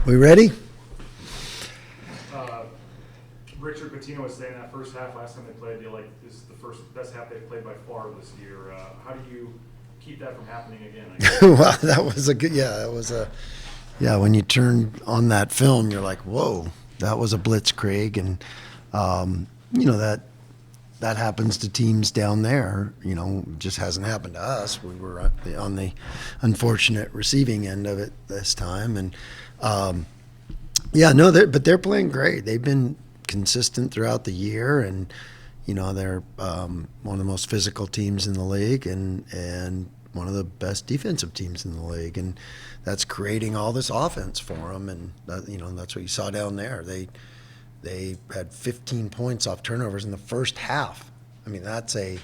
We ready? Richard Pitino was saying that first half last time they played, this is the best half they've played by far this year. How do you keep that from happening again? Well, that was a good. Yeah. When you turn on that film, you're like, whoa, that was a blitzkrieg, and that happens to teams down there. Just hasn't happened to us. We were on the unfortunate receiving end of it this time, and but they're playing great. They've been consistent throughout the year, and they're one of the most physical teams in the league, and one of the best defensive teams in the league, and that's creating all this offense for them. And that's what you saw down there. They had 15 points off turnovers in the first half. I mean, that's a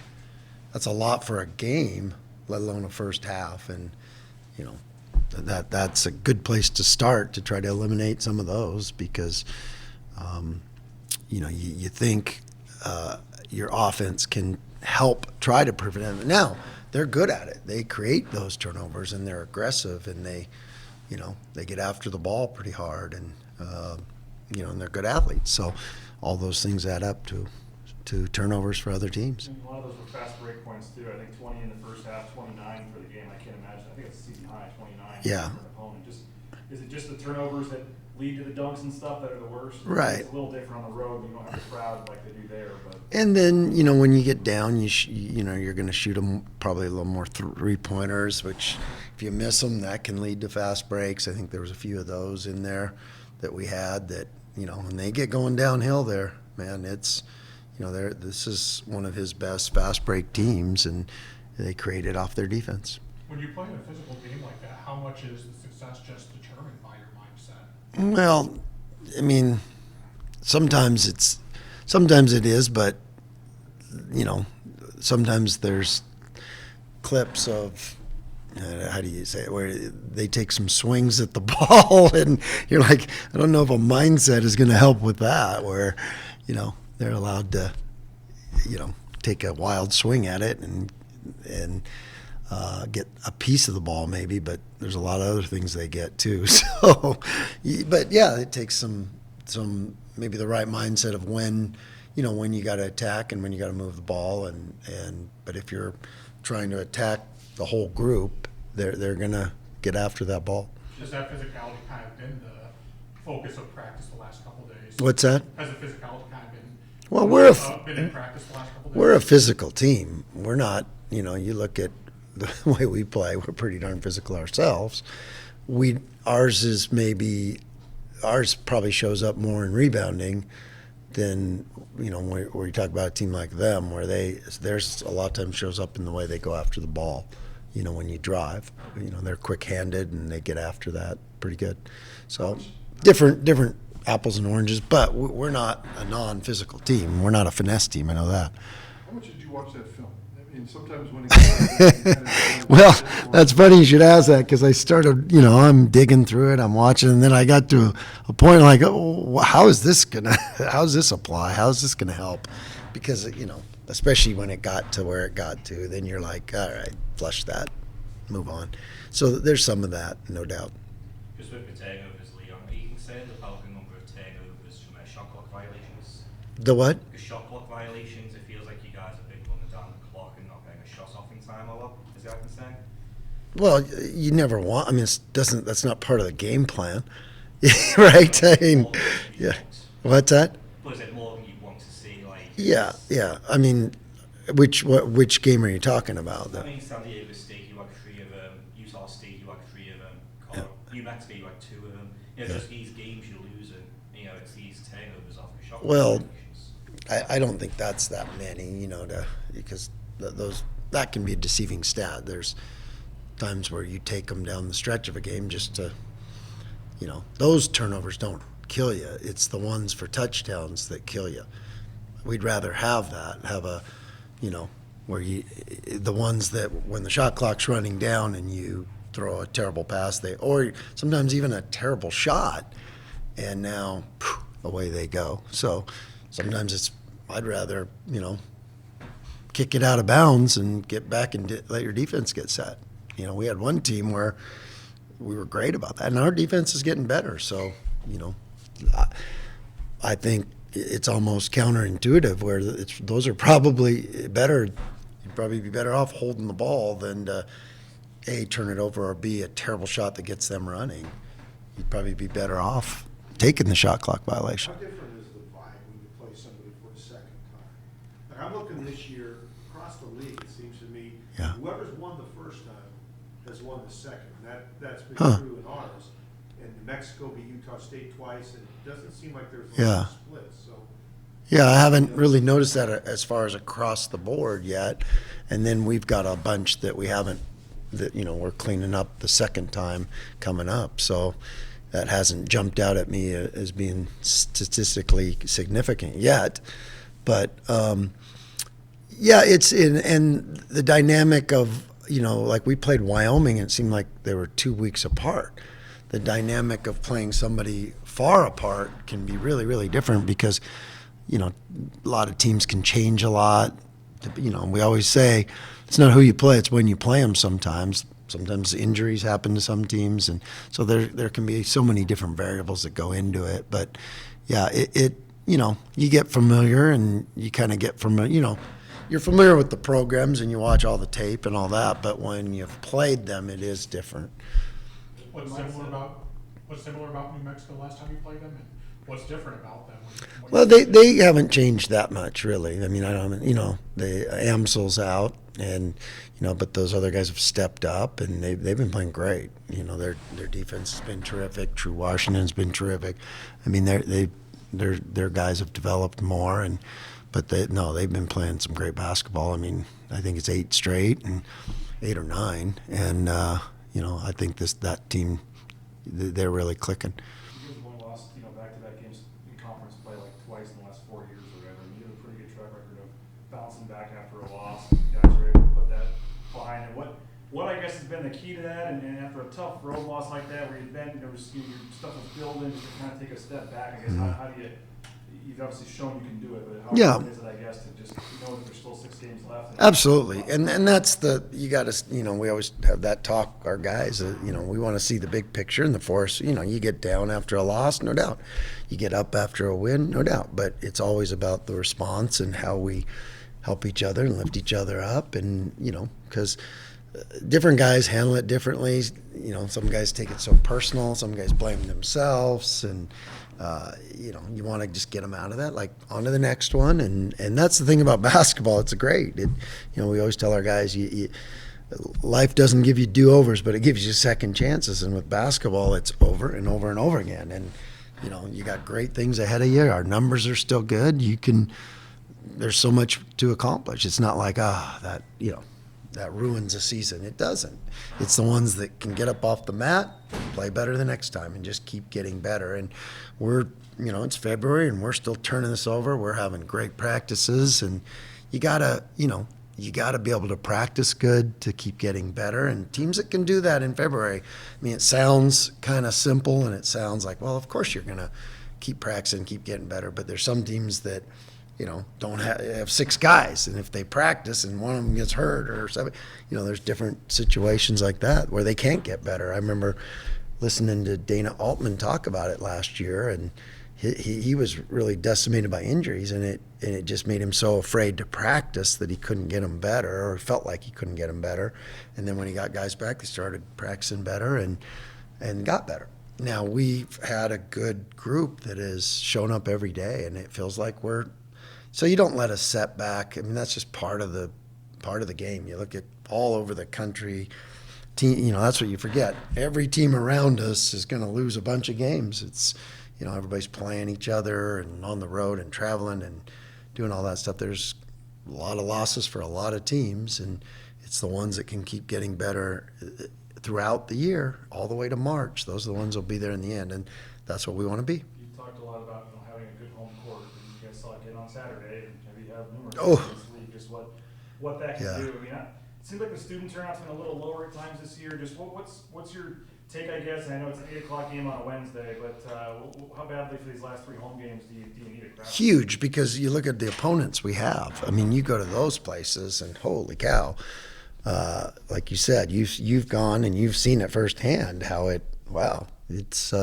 lot for a game, let alone a first half. And that's a good place to start to try to eliminate some of those, because you think your offense can help try to prevent it. Now they're good at it. They create those turnovers, and they're aggressive, and they get after the ball pretty hard, and and they're good athletes. So all those things add up to turnovers for other teams. And a lot of those were fast break points too. I think 20 in the first half, 29 for the game. I can't imagine. I think it's season high, 29. Yeah. For an opponent. Is it just the turnovers that lead to the dunks and stuff that are the worst? Right. It's a little different on the road. You don't have the crowd like they do there. But And then when you get down, you're going to shoot them probably a little more 3-pointers, which if you miss them, that can lead to fast breaks. I think there was a few of those in there that we had that when they get going downhill there, man, it's this is one of his best fast break teams, and they create it off their defense. When you play in a physical game like that, how much is the success just determined by your mindset? Well, I mean, sometimes it is, but sometimes there's clips of how do you say it, where they take some swings at the ball, and you're like, I don't know if a mindset is going to help with that, where they're allowed to take a wild swing at it and get a piece of the ball maybe, but there's a lot of other things they get too. So, but yeah, it takes some maybe the right mindset of when you got to attack and when you got to move the ball, but if you're trying to attack the whole group, they're gonna get after that ball. Has that physicality kind of been the focus of practice the last couple of days? What's that? Has the physicality kind of been? Well, been in practice the last couple of days? we're a physical team. We're not. You look at the way we play. We're pretty darn physical ourselves. Ours probably shows up more in rebounding than where you talk about a team like them, where there's a lot of times shows up in the way they go after the ball. When you drive, they're quick-handed and they get after that pretty good. So different apples and oranges, but we're not a non-physical team. We're not a finesse team. I know that. How much did you watch that film? I mean, sometimes when it Well, that's funny you should ask that, because I started, I'm digging through it, I'm watching, and then I got to a point like, oh, how does this apply? How is this gonna help? Because especially when it got to where it got to, then you're like, all right, flush that, move on. So there's some of that, no doubt. Just with the turnovers, Leon, are you concerned about the number of turnovers from shot clock violations? The what? The shot clock violations, it feels like you guys have been running down the clock and not getting a shot off in time a lot. Is that a concern? Well, you never want. I mean, that's not part of the game plan, right? I mean, yeah. What's that? Was it more than you want to see? Yeah. I mean, which game are you talking about? I mean, San Diego State, you had 3 of them. Utah State, you had 3 of them. New Mexico, you had 2 of them. Just these games you're losing. It's these turnovers off the shot. Well, I don't think that's that many. Because that can be a deceiving stat. There's times where you take them down the stretch of a game just to, those turnovers don't kill you. It's the ones for touchdowns that kill you. We'd rather have a, where the ones that when the shot clock's running down and you throw a terrible pass, or sometimes even a terrible shot, and now away they go. So sometimes I'd rather, kick it out of bounds and get back and let your defense get set. We had one team where we were great about that, and our defense is getting better. So, I think it's almost counterintuitive where those are probably better. You'd probably be better off holding the ball than to A, turn it over, or B, a terrible shot that gets them running. You'd probably be better off taking the shot clock violation. How different is the vibe when you play somebody for the second time? Like I'm looking this year across the league. It seems to me Yeah. whoever's won the first time has won the second. That's been Huh. true in ours. And New Mexico beat Utah State twice, and it doesn't seem like there's a Yeah. lot of splits. So Yeah, I haven't really noticed that as far as across the board yet. And then we've got a bunch that we haven't, that, we're cleaning up the second time coming up. So that hasn't jumped out at me as being statistically significant yet. But, yeah, it's and the dynamic of, like we played Wyoming, and it seemed like they were 2 weeks apart. The dynamic of playing somebody far apart can be really, really different because, a lot of teams can change a lot. We always say it's not who you play, it's when you play them sometimes. Sometimes injuries happen to some teams, and so there can be so many different variables that go into it. But, yeah, you get familiar, and you kind of get familiar, you're familiar with the programs, and you watch all the tape and all that, but when you've played them, it is different. What's similar about New Mexico last time you played them, and what's different about them? Well, they haven't changed that much, really. I mean, I don't, the Amsel's out, and but those other guys have stepped up, and they've been playing great. Their defense has been terrific. True Washington's been terrific. I mean, their guys have developed more, but they've been playing some great basketball. I mean, I think it's 8 straight, and 8 or 9, and I think that team, they're really clicking. You guys only lost, back-to-back games in conference play like twice in the last 4 years or whatever. And you have a pretty good track record of bouncing back after a loss. And you guys were able to put that behind it. What I guess has been the key to that? And after a tough road loss like that, where there was your stuff was building, just to kind of take a step back. I guess how do you? You've obviously shown you can do it, but how important is it, I guess, to just know that there's still 6 games left? Absolutely, and that's you got to, we always have that talk, our guys, we want to see the big picture and the force. You get down after a loss, no doubt. You get up after a win, no doubt. But it's always about the response and how we help each other and lift each other up, and because different guys handle it differently. Some guys take it so personal, some guys blame themselves, and you want to just get them out of that, like on to the next one. And that's the thing about basketball. It's great. We always tell our guys, life doesn't give you do-overs, but it gives you second chances. And with basketball, it's over and over and over again. And, you got great things ahead of you. Our numbers are still good. There's so much to accomplish. It's not like, that ruins a season. It doesn't. It's the ones that can get up off the mat, play better the next time, and just keep getting better. And we're, it's February, and we're still turning this over. We're having great practices, and you gotta be able to practice good to keep getting better. And teams that can do that in February, I mean, it sounds kind of simple, and it sounds like, well, of course you're gonna keep practicing, keep getting better. But there's some teams that don't have 6 guys, and if they practice and one of them gets hurt or something, there's different situations like that where they can't get better. I remember listening to Dana Altman talk about it last year, and he was really decimated by injuries, and it just made him so afraid to practice that he couldn't get them better, or felt like he couldn't get them better. And then when he got guys back, they started practicing better and got better. Now we've had a good group that has shown up every day, and it feels like so you don't let a setback. I mean, that's just part of the game. You look at all over the country, team. That's what you forget. Every team around us is going to lose a bunch of games. It's everybody's playing each other and on the road and traveling and doing all that stuff. There's a lot of losses for a lot of teams, and it's the ones that can keep getting better throughout the year, all the way to March. Those are the ones that'll be there in the end, and that's what we want to be. You talked a lot about having a good home court, and you guys saw it again on Saturday, and maybe have numerous Oh. this league, just what that can Yeah. do. I mean, it seems like the student turnout's been a little lower at times this year. Just what's your take, I guess? And I know it's an 8:00 game on a Wednesday, but how badly for these last 3 home games do you need a crowd? Huge, because you look at the opponents we have. I mean, you go to those places, and holy cow. like you said, you've gone and you've seen it firsthand how it's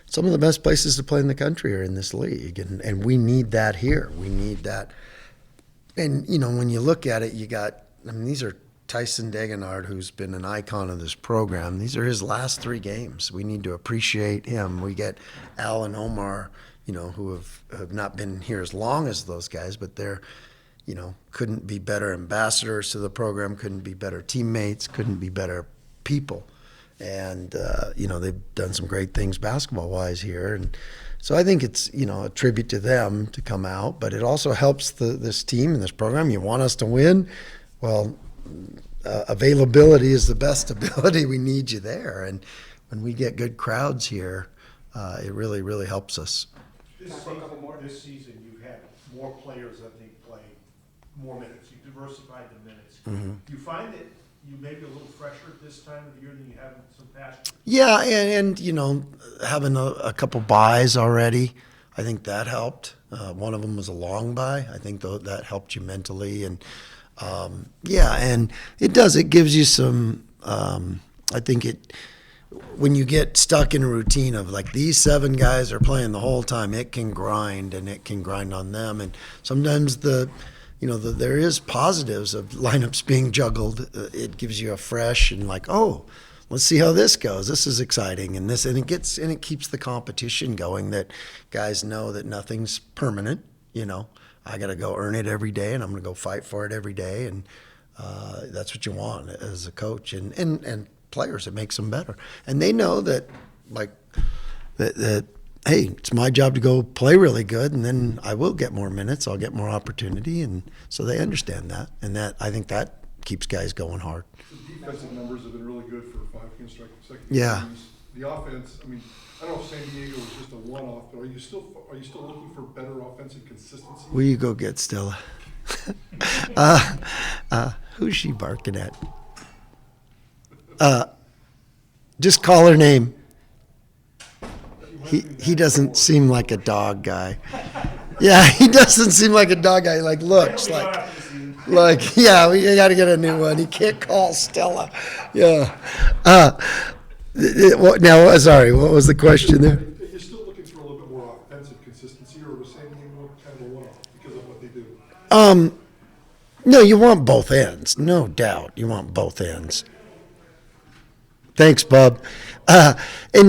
some of the best places to play in the country are in this league, and we need that here. We need that. And, when you look at it, these are Tyson Degenard, who's been an icon of this program. These are his last 3 games. We need to appreciate him. We get Al and Omar, who have not been here as long as those guys, but they're, couldn't be better ambassadors to the program, couldn't be better teammates, couldn't be better people. And, they've done some great things basketball-wise here. And so I think it's, a tribute to them to come out, but it also helps this team and this program. You want us to win? Well, availability is the best ability. We need you there. And when we get good crowds here, it really, really helps us. This season, you've had more players that they play more minutes. You diversified the minutes. Do you find that you may be a little fresher at this time of the year than you have in some past? Yeah, and having a couple buys already, I think that helped. One of them was a long buy. I think that helped you mentally. And, and it does. It gives you some, I think when you get stuck in a routine of like these 7 guys are playing the whole time, it can grind and it can grind on them. And sometimes there is positives of lineups being juggled. It gives you a fresh and like, oh, let's see how this goes. This is exciting, and it keeps the competition going. That guys know that nothing's permanent. I got to go earn it every day, and I'm going to go fight for it every day, and that's what you want as a coach and players. It makes them better, and they know that that. Hey, it's my job to go play really good, and then I will get more minutes. I'll get more opportunity, and so they understand that, and I think that keeps guys going hard. The defensive numbers have been really good for 5 consecutive Yeah. games. The offense, I don't know if San Diego was just a one-off, but are you still looking for better offensive consistency? Will you go get Stella? Who's she barking at? Just call her name. He doesn't seem like a dog guy. Yeah, he doesn't seem like a dog guy. Like looks like yeah. We got to get a new one. He can't call Stella. Yeah. Now, sorry. What was the question there? Are you still looking for a little bit more offensive consistency, or was San Diego kind of a one-off because of what they do? No, you want both ends. No doubt, you want both ends. Thanks, Bub. And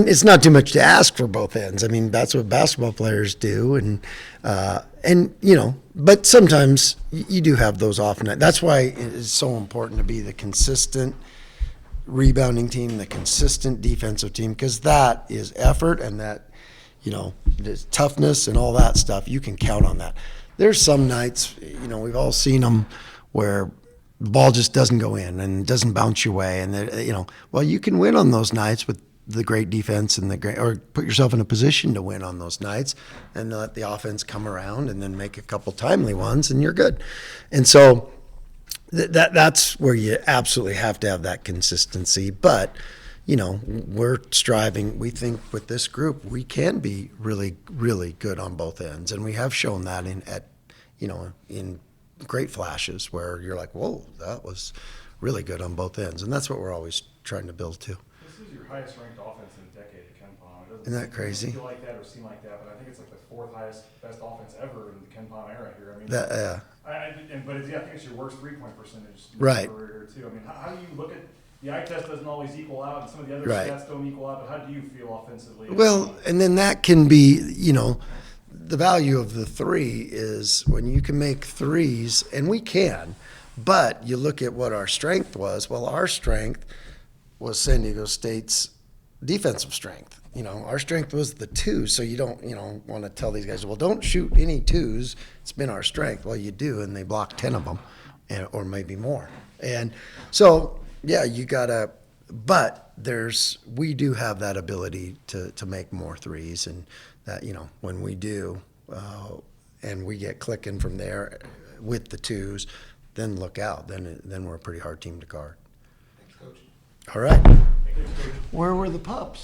it's not too much to ask for both ends. That's what basketball players do, and but sometimes you do have those off nights. That's why it is so important to be the consistent rebounding team, the consistent defensive team, because that is effort and that, there's toughness and all that stuff. You can count on that. There's some nights, we've all seen them where the ball just doesn't go in and doesn't bounce your way, and well, you can win on those nights with the great defense and or put yourself in a position to win on those nights, and let the offense come around and then make a couple timely ones, and you're good. And so that's where you absolutely have to have that consistency. But we're striving. We think with this group we can be really, really good on both ends, and we have shown that in great flashes where you're like, whoa, that was really good on both ends, and that's what we're always trying to build to. This is your highest ranked offense in a decade at Ken Palm. Isn't that crazy? Feel like that or seem like that, but I think it's like the 4th best offense ever in the Ken Palm era here. I think it's your worst 3-point percentage. Right. Here too. How do you look at the eye test? Doesn't always equal out, and some of the other Right. stats don't equal out. But how do you feel offensively? Well, and then that can be, the value of the 3 is when you can make threes, and we can, but you look at what our strength was. Well, our strength was San Diego State's defensive strength. Our strength was the 2, so you don't, want to tell these guys, well, don't shoot any 2s. It's been our strength. Well, you do, and they block 10 of them, or maybe more. And so, yeah, you gotta. But we do have that ability to make more threes, and that when we do, and we get clicking from there with the 2s, then look out. Then we're a pretty hard team to guard. Thanks, Coach. All right. Where were the pups?